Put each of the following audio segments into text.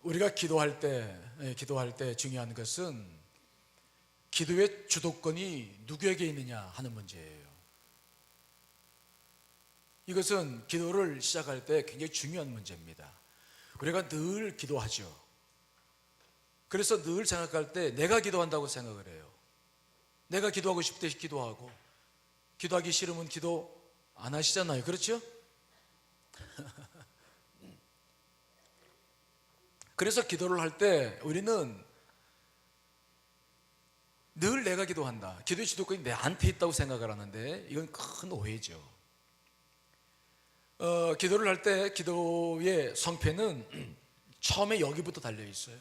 우리가 기도할 때 중요한 것은 기도의 주도권이 누구에게 있느냐 하는 문제예요. 이것은 기도를 시작할 때 굉장히 중요한 문제입니다. 우리가 늘 기도하죠. 그래서 늘 생각할 때 내가 기도한다고 생각을 해요. 내가 기도하고 싶을 때 기도하고, 기도하기 싫으면 기도 안 하시잖아요. 그렇죠? 그래서 기도를 할 때 우리는 늘 내가 기도한다, 기도의 주도권이 내한테 있다고 생각을 하는데 이건 큰 오해죠. 기도를 할 때 기도의 성패는 처음에 여기부터 달려 있어요.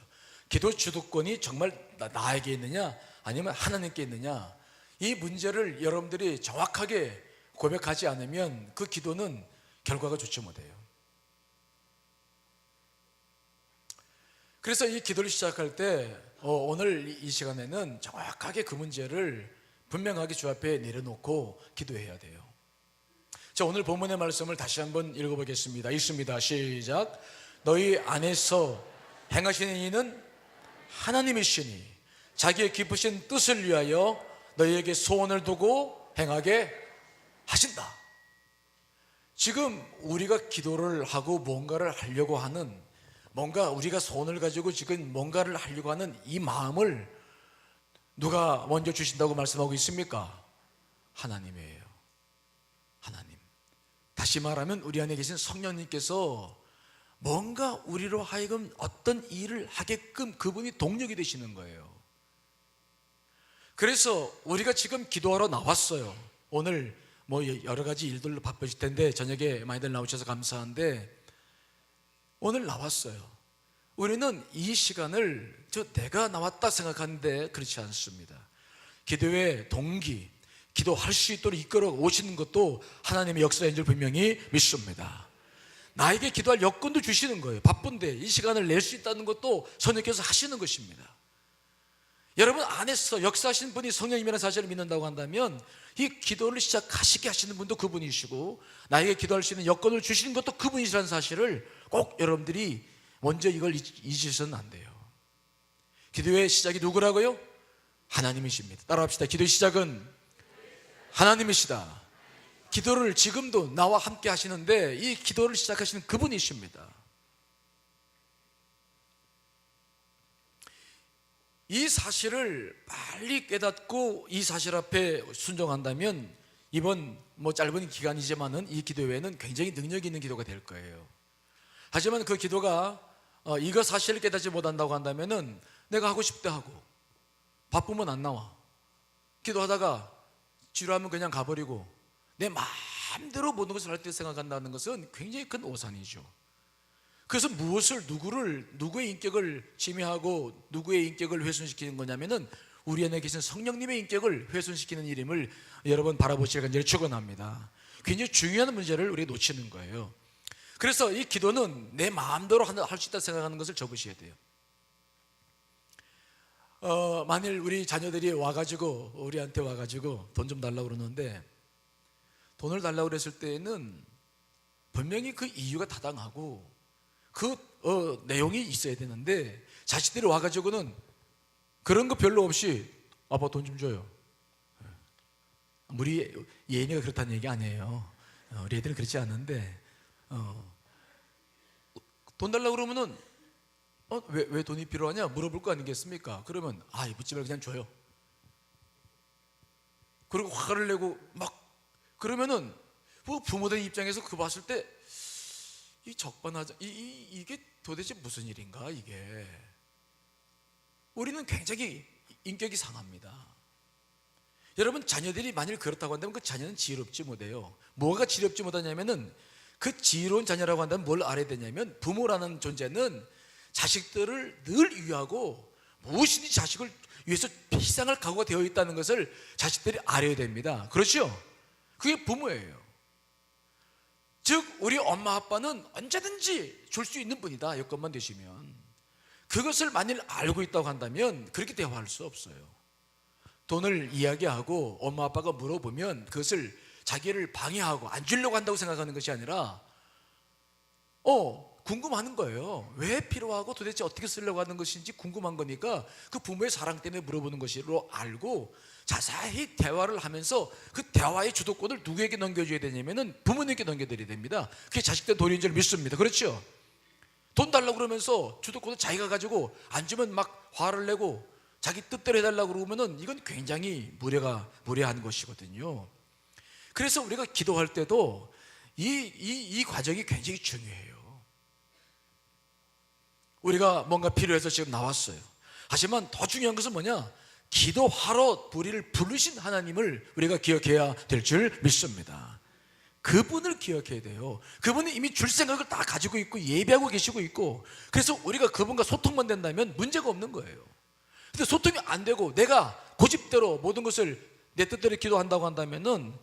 기도 주도권이 정말 나에게 있느냐 아니면 하나님께 있느냐, 이 문제를 여러분들이 정확하게 고백하지 않으면 그 기도는 결과가 좋지 못해요. 그래서 이 기도를 시작할 때 오늘 이 시간에는 정확하게 그 문제를 분명하게 주 앞에 내려놓고 기도해야 돼요. 자, 오늘 본문의 말씀을 다시 한번 읽어보겠습니다. 읽습니다. 시작. 너희 안에서 행하시는 이는 하나님이시니 자기의 깊으신 뜻을 위하여 너희에게 소원을 두고 행하게 하신다. 지금 우리가 기도를 하고 뭔가를 하려고 하는, 뭔가 우리가 소원을 가지고 지금 뭔가를 하려고 하는 이 마음을 누가 먼저 주신다고 말씀하고 있습니까? 하나님이에요. 하나님. 다시 말하면 우리 안에 계신 성령님께서 뭔가 우리로 하여금 어떤 일을 하게끔 그분이 동력이 되시는 거예요. 그래서 우리가 지금 기도하러 나왔어요. 오늘 여러 가지 일들로 바쁘실 텐데 저녁에 많이들 나오셔서 감사한데 오늘 나왔어요. 우리는 이 시간을 내가 나왔다 생각하는데 그렇지 않습니다. 기도의 동기, 기도할 수 있도록 이끌어 오시는 것도 하나님의 역사인 줄 분명히 믿습니다. 나에게 기도할 여건도 주시는 거예요. 바쁜데 이 시간을 낼 수 있다는 것도 성령께서 하시는 것입니다. 여러분 안에서 역사하시는 분이 성령님이라는 사실을 믿는다고 한다면 이 기도를 시작하시게 하시는 분도 그분이시고 나에게 기도할 수 있는 여건을 주시는 것도 그분이시라는 사실을 꼭 여러분들이 먼저 이걸 잊으셔서는 안 돼요. 기도의 시작이 누구라고요? 하나님이십니다. 따라합시다. 기도의 시작은 하나님이시다. 기도를 지금도 나와 함께 하시는데 이 기도를 시작하시는 그분이십니다. 이 사실을 빨리 깨닫고 이 사실 앞에 순종한다면 이번 짧은 기간이지만은 이 기도 외에는 굉장히 능력 있는 기도가 될 거예요. 하지만 그 기도가 이거 사실을 깨닫지 못한다고 한다면은 내가 하고 싶대 하고 바쁘면 안 나와, 기도하다가 지루하면 그냥 가버리고 내 마음대로 모든 것을 할 때 생각한다는 것은 굉장히 큰 오산이죠. 그래서 누구의 인격을 침해하고 누구의 인격을 훼손시키는 거냐면은 우리 안에 계신 성령님의 인격을 훼손시키는 일임을 여러분 바라보시길 간절히 축원합니다. 굉장히 중요한 문제를 우리가 놓치는 거예요. 그래서 이 기도는 내 마음대로 할 수 있다 생각하는 것을 접으셔야 돼요. 만일 우리 자녀들이 우리한테 와가지고 돈 좀 달라고 그러는데 돈을 달라고 그랬을 때에는 분명히 그 이유가 타당하고 그 내용이 있어야 되는데 자식들이 와가지고는 그런 거 별로 없이 아빠 돈 좀 줘요. 우리 예인이가 그렇다는 얘기 아니에요. 우리 애들은 그렇지 않은데 돈 달라고 그러면은 왜 돈이 필요하냐 물어볼 거 아니겠습니까? 그러면 묻지 말고 그냥 줘요. 그리고 화를 내고 막 그러면은 부모들 입장에서 그 봤을 때 이 적반하장 이게 도대체 무슨 일인가 이게. 우리는 굉장히 인격이 상합니다. 여러분 자녀들이 만일 그렇다고 한다면 그 자녀는 지혜롭지 못해요. 뭐가 지혜롭지 못하냐면은 그 지혜로운 자녀라고 한다면 뭘 알아야 되냐면 부모라는 존재는 자식들을 늘 위하고 무엇이든지 자식을 위해서 희생할 각오가 되어 있다는 것을 자식들이 알아야 됩니다. 그렇죠? 그게 부모예요. 즉 우리 엄마 아빠는 언제든지 줄 수 있는 분이다, 여건만 되시면. 그것을 만일 알고 있다고 한다면 그렇게 대화할 수 없어요. 돈을 이야기하고 엄마 아빠가 물어보면 그것을 자기를 방해하고 안 주려고 한다고 생각하는 것이 아니라 궁금하는 거예요. 왜 필요하고 도대체 어떻게 쓰려고 하는 것인지 궁금한 거니까 그 부모의 사랑 때문에 물어보는 것으로 알고 자세히 대화를 하면서 그 대화의 주도권을 누구에게 넘겨줘야 되냐면은 부모님께 넘겨드려야 됩니다. 그게 자식들 도리인 줄 믿습니다. 그렇죠? 돈 달라고 그러면서 주도권을 자기가 가지고 안 주면 막 화를 내고 자기 뜻대로 해달라고 그러면은 이건 굉장히 무례한 것이거든요. 그래서 우리가 기도할 때도 이 과정이 굉장히 중요해요. 우리가 뭔가 필요해서 지금 나왔어요. 하지만 더 중요한 것은 뭐냐? 기도하러 우리를 부르신 하나님을 우리가 기억해야 될 줄 믿습니다. 그분을 기억해야 돼요. 그분은 이미 줄 생각을 다 가지고 있고 예비하고 계시고 있고, 그래서 우리가 그분과 소통만 된다면 문제가 없는 거예요. 근데 소통이 안 되고 내가 고집대로 모든 것을 내 뜻대로 기도한다고 한다면은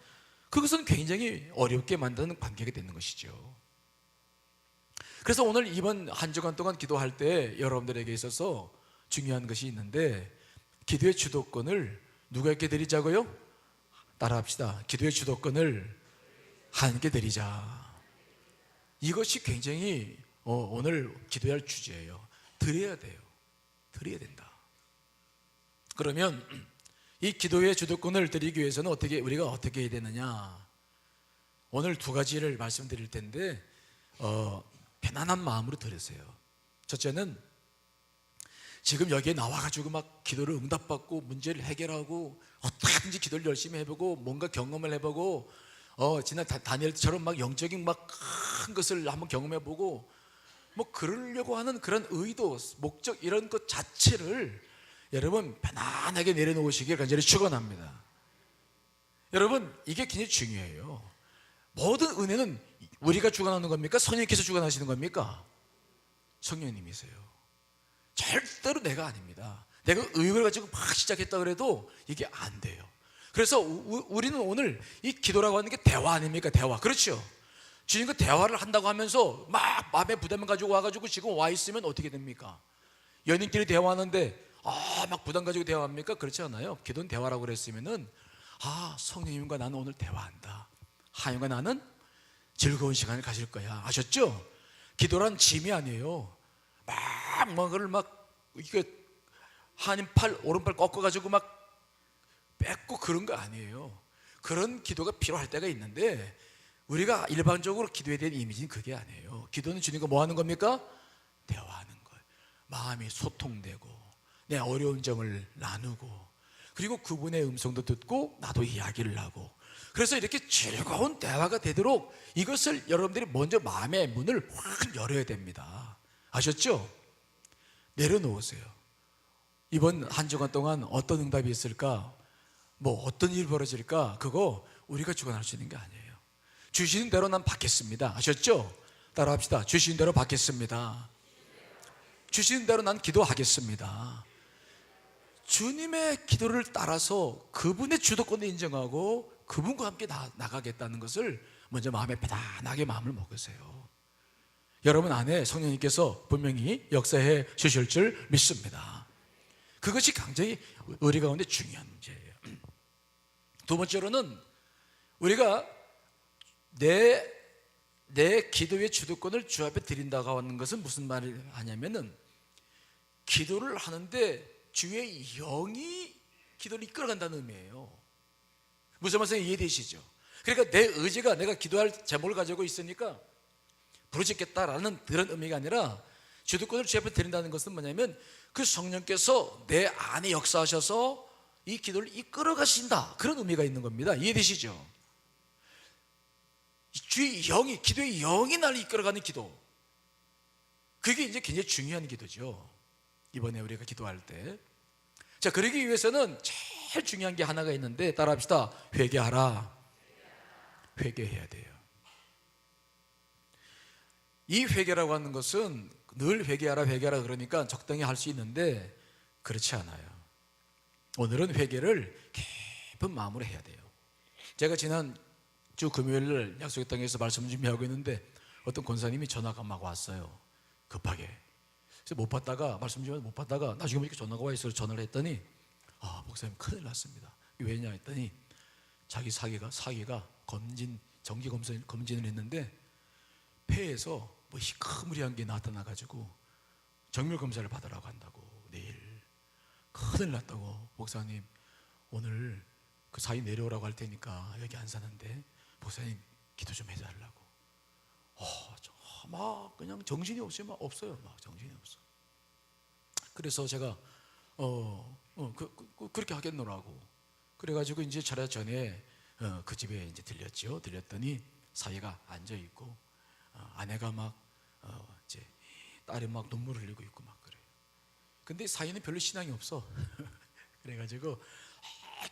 그것은 굉장히 어렵게 만드는 관계가 되는 것이죠. 그래서 오늘 이번 한 주간 동안 기도할 때 여러분들에게 있어서 중요한 것이 있는데, 기도의 주도권을 누구에게 드리자고요? 따라합시다. 기도의 주도권을 하나님께 드리자. 이것이 굉장히 오늘 기도할 주제예요. 드려야 돼요. 드려야 된다. 그러면 이 기도의 주도권을 드리기 위해서는 우리가 어떻게 해야 되느냐? 오늘 두 가지를 말씀드릴 텐데 편안한 마음으로 들으세요. 첫째는 지금 여기에 나와가지고 막 기도를 응답받고 문제를 해결하고 어떻게든지 기도를 열심히 해보고 뭔가 경험을 해보고 지난 다니엘처럼 막 영적인 막 큰 것을 한번 경험해보고 뭐 그러려고 하는 그런 의도, 목적 이런 것 자체를 여러분 편안하게 내려놓으시길 간절히 축원합니다. 여러분 이게 굉장히 중요해요. 모든 은혜는 우리가 주관하는 겁니까? 성령님께서 주관하시는 겁니까? 성령님이세요. 절대로 내가 아닙니다. 내가 의욕을 가지고 막 시작했다 그래도 이게 안 돼요. 그래서 우리는 오늘 이 기도라고 하는 게 대화 아닙니까? 대화. 그렇죠? 주님과 대화를 한다고 하면서 막 마음에 부담을 가지고 와가지고 지금 와 있으면 어떻게 됩니까? 연인끼리 대화하는데 막 부담 가지고 대화합니까? 그렇지 않아요. 기도는 대화라고 그랬으면은 성령님과 나는 오늘 대화한다. 하나님과 나는 즐거운 시간을 가질 거야. 아셨죠? 기도란 짐이 아니에요. 막 뭐를 막 이게 하나님 팔 오른팔 꺾어가지고 막 뺏고 그런 거 아니에요. 그런 기도가 필요할 때가 있는데 우리가 일반적으로 기도에 대한 이미지는 그게 아니에요. 기도는 주님과 뭐 하는 겁니까? 대화하는 거예요. 마음이 소통되고 내 어려운 점을 나누고 그리고 그분의 음성도 듣고 나도 이야기를 하고, 그래서 이렇게 즐거운 대화가 되도록 이것을 여러분들이 먼저 마음의 문을 확 열어야 됩니다. 아셨죠? 내려놓으세요. 이번 한 주간 동안 어떤 응답이 있을까? 뭐 어떤 일이 벌어질까? 그거 우리가 주관할 수 있는 게 아니에요. 주시는 대로 난 받겠습니다. 아셨죠? 따라합시다. 주시는 대로 받겠습니다. 주시는 대로 난 기도하겠습니다. 주님의 기도를 따라서 그분의 주도권을 인정하고 그분과 함께 나가겠다는 것을 먼저 마음에 편안하게 마음을 먹으세요. 여러분 안에 성령님께서 분명히 역사해 주실 줄 믿습니다. 그것이 굉장히 우리 가운데 중요한 문제예요. 두 번째로는 우리가 내 기도의 주도권을 주 앞에 드린다고 하는 것은 무슨 말을 하냐면은 기도를 하는데 주의 영이 기도를 이끌어간다는 의미예요. 무슨 말씀인지 이해되시죠? 그러니까 내 의지가 내가 기도할 제목을 가지고 있으니까 부르짖겠다라는 그런 의미가 아니라 주도권을 주 앞에 드린다는 것은 뭐냐면 그 성령께서 내 안에 역사하셔서 이 기도를 이끌어 가신다, 그런 의미가 있는 겁니다. 이해되시죠? 주의 영이, 기도의 영이 나를 이끌어가는 기도, 그게 이제 굉장히 중요한 기도죠. 이번에 우리가 기도할 때. 자, 그러기 위해서는 제일 중요한 게 하나가 있는데 따라합시다. 회개하라. 회개해야 돼요. 이 회개라고 하는 것은 늘 회개하라 그러니까 적당히 할 수 있는데 그렇지 않아요. 오늘은 회개를 깊은 마음으로 해야 돼요. 제가 지난 주 금요일 약속의 땅에서 말씀 준비하고 있는데 어떤 권사님이 전화가 막 왔어요. 급하게. 그래서 못 받다가 말씀 준비하면 못 받다가 나중에 보니까 전화가 와 있어서 전화를 했더니 목사님 큰일 났습니다. 왜냐 했더니 자기 사기가 정기 검진을 했는데 폐에서 뭐 희끄무리한 게 나타나가지고 정밀 검사를 받으라고 한다고. 내일 큰일 났다고. 목사님 오늘 그 사위 내려오라고 할 테니까 여기 안 사는데 목사님 기도 좀 해달라고. 막 그냥 정신이 없어요. 막 없어요. 막 정신이 없어. 그래서 제가 그렇게 하겠노라고. 그래가지고 이제 차례 전에 그 집에 이제 들렸죠. 들렸더니 사위가 앉아 있고 아내가 막 이제 딸이 막 눈물을 흘리고 있고 막 그래요. 근데 사위는 별로 신앙이 없어. 그래가지고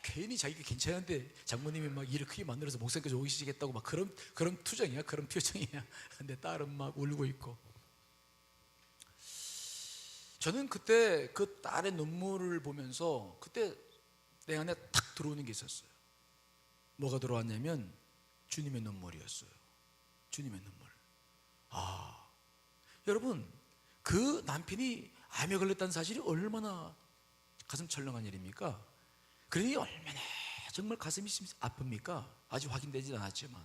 괜히 자기가 괜찮은데 장모님이 막 일을 크게 만들어서 목사님께서 오시겠다고 막 그런 투정이야, 그런 표정이야. 근데 딸은 막 울고 있고. 저는 그때 그 딸의 눈물을 보면서 그때 내 안에 탁 들어오는 게 있었어요. 뭐가 들어왔냐면 주님의 눈물이었어요. 주님의 눈물. 여러분, 그 남편이 암에 걸렸다는 사실이 얼마나 가슴 철렁한 일입니까? 그러니 얼마나 정말 가슴이 아픕니까? 아직 확인되지 않았지만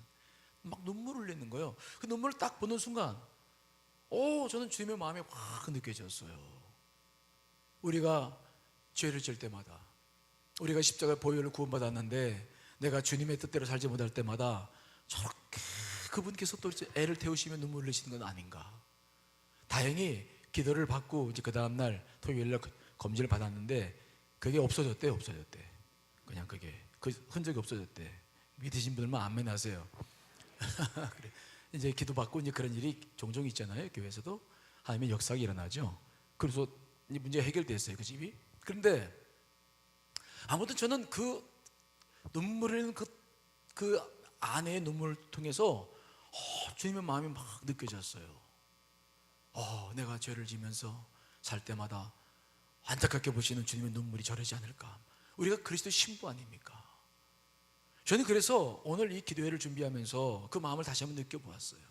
막 눈물을 흘리는 거예요. 그 눈물을 딱 보는 순간 저는 주님의 마음이 확 느껴졌어요. 우리가 죄를 질 때마다, 우리가 십자가의 보혈을 구원받았는데 내가 주님의 뜻대로 살지 못할 때마다 저렇게 그분께서 또 애를 태우시며 눈물을 흘리시는 건 아닌가. 다행히 기도를 받고 이제 그 다음날 토요일날 검진을 받았는데 그게 없어졌대. 그냥 그게 그 흔적이 없어졌대. 믿으신 분들만 아멘하세요. 그래. 이제 기도받고 이제 그런 일이 종종 있잖아요. 교회에서도 하나님의 역사가 일어나죠. 그래서 이 문제가 해결됐어요, 그 집이. 그런데 아무튼 저는 그 눈물을 흘리는 그 아내의 눈물을 통해서 주님의 마음이 막 느껴졌어요. 내가 죄를 지면서 살 때마다 안타깝게 보시는 주님의 눈물이 저러지 않을까. 우리가 그리스도의 신부 아닙니까? 저는 그래서 오늘 이 기도회를 준비하면서 그 마음을 다시 한번 느껴보았어요.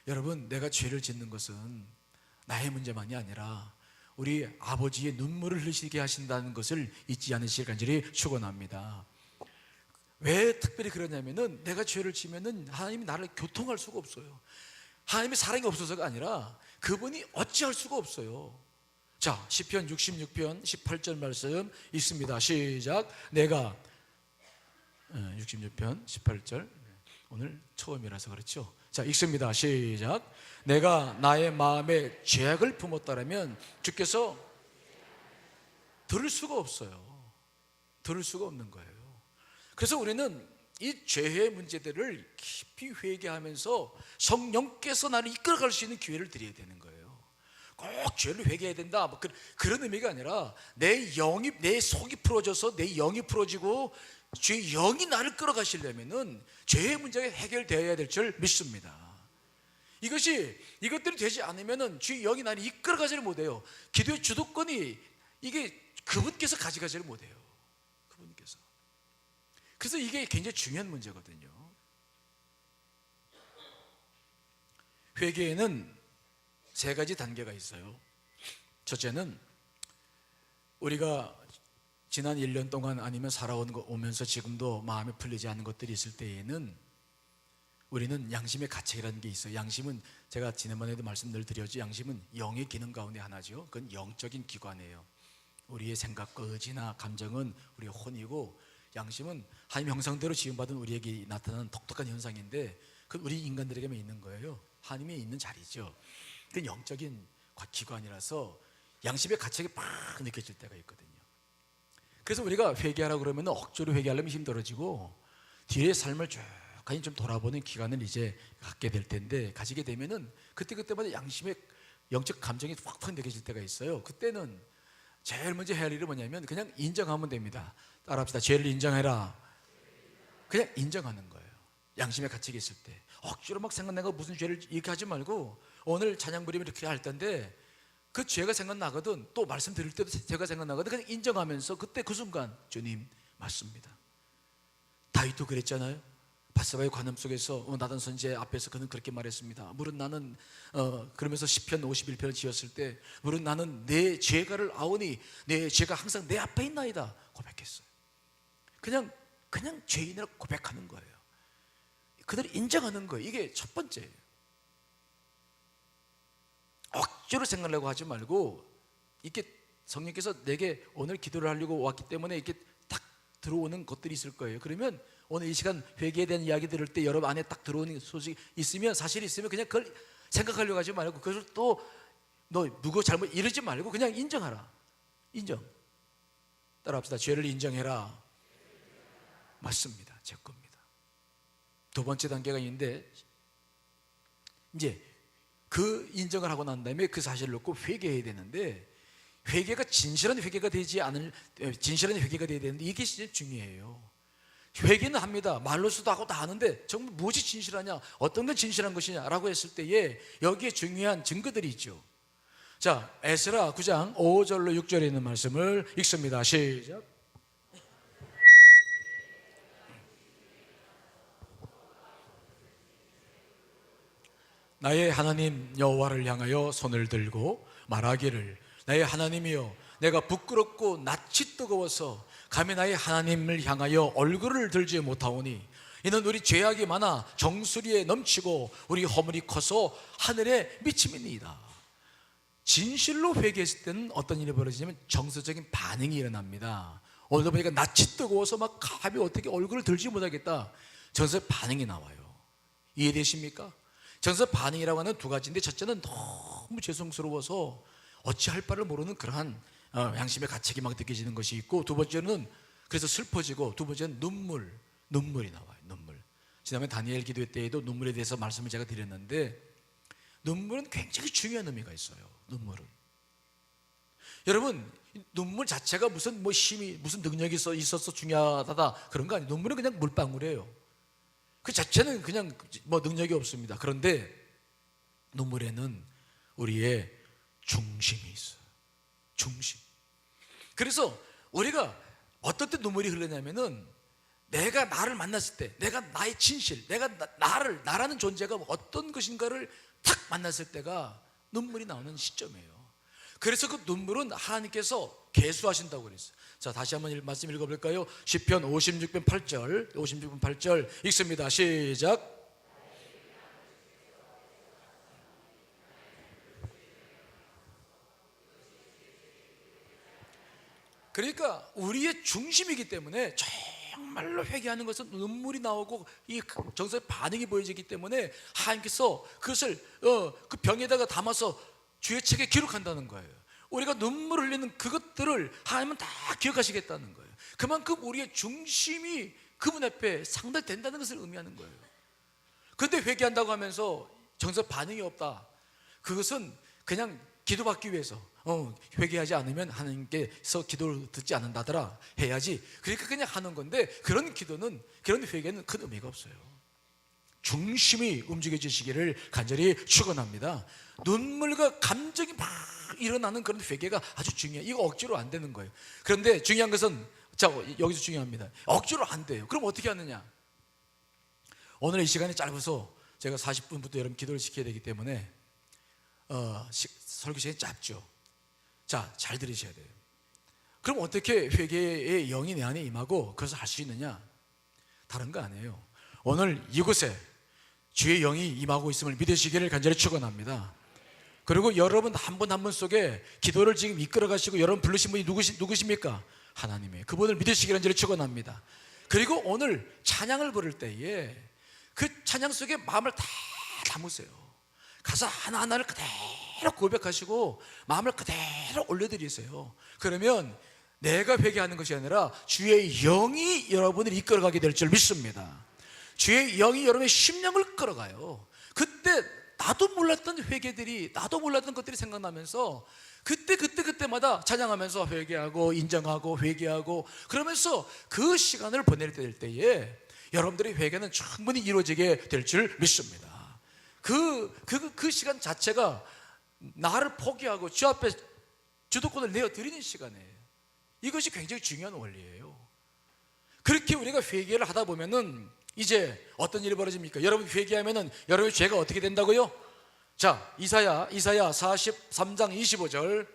여러분, 내가 죄를 짓는 것은 나의 문제만이 아니라 우리 아버지의 눈물을 흘리시게 하신다는 것을 잊지 않으시길 간절히 축원합니다. 왜 특별히 그러냐면은 내가 죄를 지면은 하나님이 나를 교통할 수가 없어요. 하나님의 사랑이 없어서가 아니라 그분이 어찌할 수가 없어요. 자, 시편 66편 18절 말씀 있습니다. 시작. 내가 66편 18절 오늘 처음이라서 그렇죠. 자, 읽습니다. 시작. 내가 나의 마음에 죄악을 품었다라면 주께서 들을 수가 없어요. 들을 수가 없는 거예요. 그래서 우리는 이 죄의 문제들을 깊이 회개하면서 성령께서 나를 이끌어갈 수 있는 기회를 드려야 되는 거예요. 꼭 죄를 회개해야 된다 뭐 그런 의미가 아니라 내 속이 풀어져서 내 영이 풀어지고 죄의 영이 나를 끌어가시려면은 죄의 문제가 해결되어야 될 줄 믿습니다. 이것들이 되지 않으면은 죄의 영이 나를 이끌어가지를 못해요. 기도의 주도권이 이게 그분께서 가져가지를 못해요. 그분께서. 그래서 이게 굉장히 중요한 문제거든요. 회개에는 세 가지 단계가 있어요. 첫째는 우리가 지난 1년 동안 아니면 살아오면서 지금도 마음에 풀리지 않는 것들이 있을 때에는 우리는 양심의 가책이라는 게 있어요. 양심은 제가 지난번에도 말씀을 드렸죠. 양심은 영의 기능 가운데 하나죠. 그건 영적인 기관이에요. 우리의 생각과 의지나 감정은 우리의 혼이고, 양심은 하나님 형상대로 지음받은 우리에게 나타나는 독특한 현상인데 그건 우리 인간들에게만 있는 거예요. 하나님이 있는 자리죠. 그건 영적인 기관이라서 양심의 가책이 팍 느껴질 때가 있거든요. 그래서 우리가 회개하라고 그러면 억지로 회개하려면 힘들어지고 뒤에 삶을 쭉 좀 돌아보는 기간을 이제 갖게 될 텐데, 가지게 되면은 그때마다 양심의 영적 감정이 확 느껴질 때가 있어요. 그때는 제일 먼저 해야 할 일은 뭐냐면 그냥 인정하면 됩니다. 따라합시다. 죄를 인정해라. 그냥 인정하는 거예요. 양심의 가책이 있을 때 억지로 막 생각나고 무슨 죄를 이렇게 하지 말고, 오늘 찬양 부리면 이렇게 할 텐데 그 죄가 생각나거든. 또 말씀 드릴 때도 죄가 생각나거든. 그냥 인정하면서 그때 그 순간 주님 맞습니다. 다윗도 그랬잖아요. 바세바의 관음 속에서 나단 선지자 앞에서 그는 그렇게 말했습니다. 물은 나는 그러면서 시편 51편을 지었을 때 물은 나는 내 죄가를 아오니 내 죄가 항상 내 앞에 있나이다 고백했어요. 그냥 죄인이라고 고백하는 거예요. 그들을 인정하는 거예요. 이게 첫 번째예요. 억지로 생각하려고 하지 말고, 이렇게 성령께서 내게 오늘 기도를 하려고 왔기 때문에 이렇게 딱 들어오는 것들이 있을 거예요. 그러면 오늘 이 시간 회개에 대한 이야기 들을 때 여러분 안에 딱 들어오는 소식이 있으면, 사실이 있으면 그냥 그걸 생각하려고 하지 말고, 그것을 또 너 누구 잘못 이러지 말고 그냥 인정하라. 인정. 따라합시다. 죄를 인정해라. 맞습니다. 제 겁니다. 두 번째 단계가 있는데, 이제 그 인정을 하고 난 다음에 그 사실을 놓고 회개해야 되는데, 회개가 진실한 회개가 되지 않을, 진실한 회개가 되어야 되는데, 이게 진짜 중요해요. 회개는 합니다. 말로서도 하고 다 하는데 정말 무엇이 진실하냐, 어떤 건 진실한 것이냐라고 했을 때에 여기에 중요한 증거들이 있죠. 자, 에스라 9장 5절로 6절에 있는 말씀을 읽습니다. 시작. 나의 하나님 여호와를 향하여 손을 들고 말하기를, 나의 하나님이여, 내가 부끄럽고 낯이 뜨거워서 감히 나의 하나님을 향하여 얼굴을 들지 못하오니, 이는 우리 죄악이 많아 정수리에 넘치고 우리 허물이 커서 하늘에 미침이니이다. 진실로 회개했을 때는 어떤 일이 벌어지냐면 정서적인 반응이 일어납니다. 오늘도 보니까 낯이 뜨거워서 막 감히 어떻게 얼굴을 들지 못하겠다, 정서의 반응이 나와요. 이해되십니까? 정서 반응이라고 하는 두 가지인데, 첫째는 너무 죄송스러워서 어찌할 바를 모르는 그러한 양심의 가책이 막 느껴지는 것이 있고, 두 번째는 그래서 슬퍼지고, 두 번째는 눈물이 나와요. 눈물. 지난번 다니엘 기도 때에도 눈물에 대해서 말씀을 제가 드렸는데, 눈물은 굉장히 중요한 의미가 있어요. 눈물은, 여러분, 눈물 자체가 무슨 뭐 힘이, 무슨 능력이 있어서 중요하다 그런 거 아니에요. 눈물은 그냥 물방울이에요. 그 자체는 그냥 뭐 능력이 없습니다. 그런데 눈물에는 우리의 중심이 있어요. 중심. 그래서 우리가 어떤 때 눈물이 흐르냐면은, 내가 나를 만났을 때, 내가 나의 진실, 내가 나라는 존재가 어떤 것인가를 탁 만났을 때가 눈물이 나오는 시점이에요. 그래서 그 눈물은 하나님께서 계수하신다고 그랬어요. 자, 다시 한번 말씀 읽어볼까요? 시편 56편 8절 읽습니다. 시작. 그러니까 우리의 중심이기 때문에 정말로 회개하는 것은 눈물이 나오고 이 정서의 반응이 보여지기 때문에 하나님께서 그것을 그 병에다가 담아서 주의 책에 기록한다는 거예요. 우리가 눈물 흘리는 그것들을 하나님은 다 기억하시겠다는 거예요. 그만큼 우리의 중심이 그분 앞에 상달된다는 것을 의미하는 거예요. 그런데 회개한다고 하면서 정서 반응이 없다, 그것은 그냥 기도받기 위해서 회개하지 않으면 하나님께서 기도를 듣지 않는다더라 해야지, 그러니까 그냥 하는 건데, 그런 기도는, 그런 회개는 큰 의미가 없어요. 중심이 움직여지시기를 간절히 축원합니다. 눈물과 감정이 막 일어나는 그런 회개가 아주 중요해요. 이거 억지로 안 되는 거예요. 그런데 중요한 것은, 자, 여기서 중요합니다. 억지로 안 돼요. 그럼 어떻게 하느냐? 오늘 이 시간이 짧아서 제가 40분부터 여러분 기도를 시켜야 되기 때문에 설교 시간이 짧죠. 자, 잘 들으셔야 돼요. 그럼 어떻게 회개의 영이 내 안에 임하고 그것을 할 수 있느냐? 다른 거 아니에요. 오늘 이곳에 주의 영이 임하고 있음을 믿으시기를 간절히 축원합니다. 그리고 여러분 한 분 한 분 속에 기도를 지금 이끌어 가시고 여러분 부르신 분이 누구십니까? 하나님이에요. 그분을 믿으시기를 간절히 축원합니다. 그리고 오늘 찬양을 부를 때에 그 찬양 속에 마음을 다 담으세요. 가사 하나하나를 그대로 고백하시고 마음을 그대로 올려드리세요. 그러면 내가 회개하는 것이 아니라 주의 영이 여러분을 이끌어가게 될 줄 믿습니다. 주의 영이 여러분의 심령을 끌어가요. 그때 나도 몰랐던 회개들이, 나도 몰랐던 것들이 생각나면서 그때마다 찬양하면서 회개하고 인정하고 회개하고 그러면서 그 시간을 보낼 때에 여러분들의 회개는 충분히 이루어지게 될 줄 믿습니다. 그 시간 자체가 나를 포기하고 주 앞에 주도권을 내어드리는 시간이에요. 이것이 굉장히 중요한 원리예요. 그렇게 우리가 회개를 하다 보면은 이제 어떤 일이 벌어집니까? 여러분 회개하면은 여러분의 죄가 어떻게 된다고요? 자, 이사야 43장 25절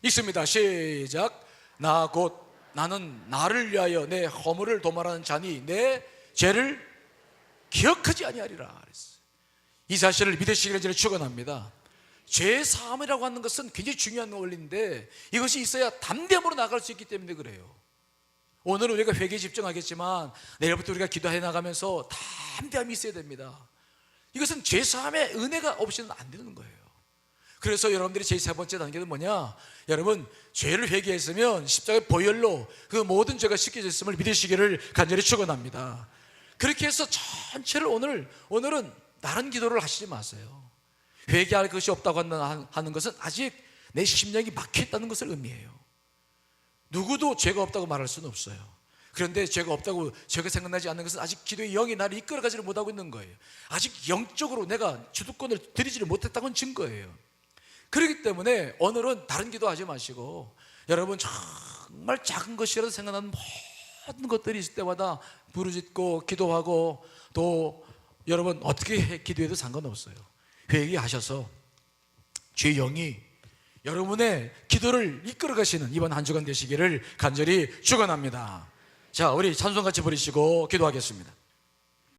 읽습니다. 시작. 나는 나를 위하여 내 허물을 도말하는 자니 내 죄를 기억하지 아니하리라 그랬어요. 이 사실을 믿으시기를 저는 축원합니다. 죄 사함이라고 하는 것은 굉장히 중요한 원리인데 이것이 있어야 담대함으로 나갈 수 있기 때문에 그래요. 오늘은 우리가 회개에 집중하겠지만 내일부터 우리가 기도해 나가면서 담대함이 있어야 됩니다. 이것은 죄 사함의 은혜가 없이는 안 되는 거예요. 그래서 여러분들이 제 세 번째 단계는 뭐냐? 여러분, 죄를 회개했으면 십자가의 보혈로 그 모든 죄가 씻겨졌음을 믿으시기를 간절히 축원합니다. 그렇게 해서 전체를 오늘은 다른 기도를 하시지 마세요. 회개할 것이 없다고 하는 것은 아직 내 심령이 막혀있다는 것을 의미해요. 누구도 죄가 없다고 말할 수는 없어요. 그런데 죄가 없다고 죄가 생각나지 않는 것은 아직 기도의 영이 나를 이끌어가지를 못하고 있는 거예요. 아직 영적으로 내가 주도권을 들이지를 못했다고는 증거예요. 그렇기 때문에 오늘은 다른 기도하지 마시고 여러분 정말 작은 것이라도 생각나는 모든 것들이 있을 때마다 부르짖고 기도하고 또 여러분 어떻게 기도해도 상관없어요. 회개하셔서 주의 영이 여러분의 기도를 이끌어 가시는 이번 한 주간 되시기를 간절히 축원합니다. 자, 우리 찬송 같이 부르시고 기도하겠습니다.